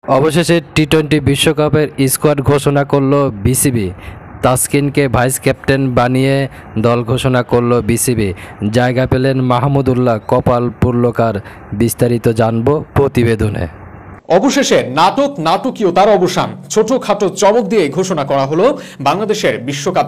অবশেষে টি-20 বিশ্বকাপের স্কোয়াড ঘোষণা করল বিসিবি। তাসকিনকে ভাইস ক্যাপ্টেন বানিয়ে দল ঘোষণা করল বিসিবি। জায়গা পেলেন মাহমুদুল্লাহ, কপাল পুরলকার। বিস্তারিত জানব প্রতিবেদনে। অবশেষে নাটকীয়তার অবসান। ছোটখাটো চমক দিয়ে ঘোষণা করা হলো বাংলাদেশের বিশ্বকাপ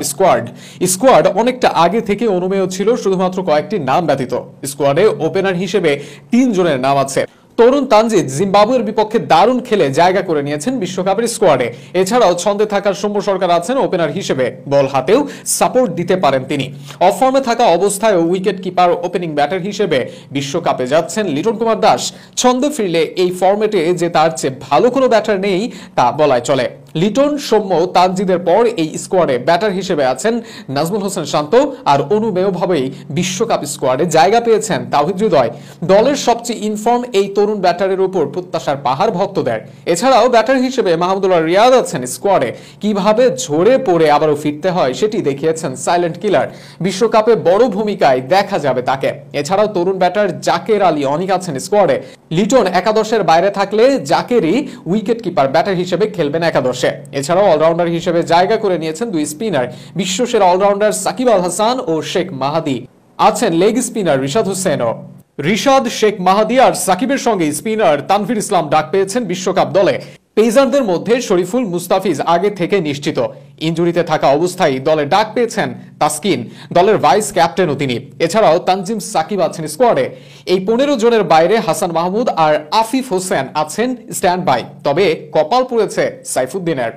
স্কোয়াড অনেকটা আগে থেকে অনুমেয় ছিল, শুধুমাত্র কয়েকটি নাম ব্যতীত। স্কোয়াডে ওপেনার হিসেবে 3 জনের নাম আছে। তরুণ তানজিদ জিম্বাবুয়ের বিপক্ষে দারুণ খেলে জায়গা করে নিয়েছেন বিশ্বকাপের স্কোয়াডে। এছাড়াও ছন্দে থাকার সৌম্য সরকার আছেন ওপেনার হিসেবে, বল হাতেও সাপোর্ট দিতে পারেন তিনি। অফ ফর্মে থাকা অবস্থায় উইকেট কিপার ওপেনিং ব্যাটার হিসেবে বিশ্বকাপে যাচ্ছেন লিটন কুমার দাস। ছন্দে ফিরলে এই ফর্মেটে যে তার চেয়ে ভালো কোনো ব্যাটার নেই তা বলাই চলে। লিটন, সৌম্য, তানজিদের পর এই স্কোয়াডে ব্যাটার হিসেবে আছেন নাজমুল হোসেন শান্ত, আর অনুমেয়ভাবেই বিশ্বকাপ স্কোয়াডে জায়গা পেয়েছেন তাওহিদ হৃদয়। দলের সবচেয়ে ইনফর্ম এই তরুণ ব্যাটারের উপর প্রত্যাশার পাহাড় ভক্তদের। এছাড়াও ব্যাটার হিসেবে মাহমুদুল্লাহ রিয়াদ আছেন স্কোয়াডে। কিভাবে ঝরে পড়ে আবারও ফিরতে হয় সেটি দেখিয়েছেন সাইলেন্ট কিলার। বিশ্বকাপে বড় ভূমিকায় দেখা যাবে তাকে। এছাড়াও তরুণ ব্যাটার জাকের আলী অনেক আছেন স্কোয়াডে। লিটন একাদশের বাইরে থাকলে জাকেরই উইকেট কিপার ব্যাটার হিসেবে খেলবেন একাদশে। এছাড়াও অলরাউন্ডার হিসেবে জায়গা করে নিয়েছেন 2 স্পিনার, বিশ্বসেরা অলরাউন্ডার সাকিব আল হাসান ও শেখ মাহাদি। আছেন লেগ স্পিনার রিশাদ হোসেনও। রিশাদ, শেখ মাহাদি আর সাকিবের সঙ্গে স্পিনার তানভীর ইসলাম ডাক পেয়েছেন বিশ্বকাপ দলে। পেসারদের মধ্যে শরীফুল মুস্তাফিজ আগে থেকে নিশ্চিত। ইনজুরিতে থাকা অবস্থায় দলে ডাক পেয়েছেন তাসকিন, দলের ভাইস ক্যাপ্টেনও তিনি। এছাড়াও তানজিম সাকিব আছেন স্কোয়াডে। এই 15 জনের বাইরে হাসান মাহমুদ আর আফিফ হোসেন আছেন স্ট্যান্ড বাই। তবে কপাল পুড়েছে সাইফুদ্দিনের।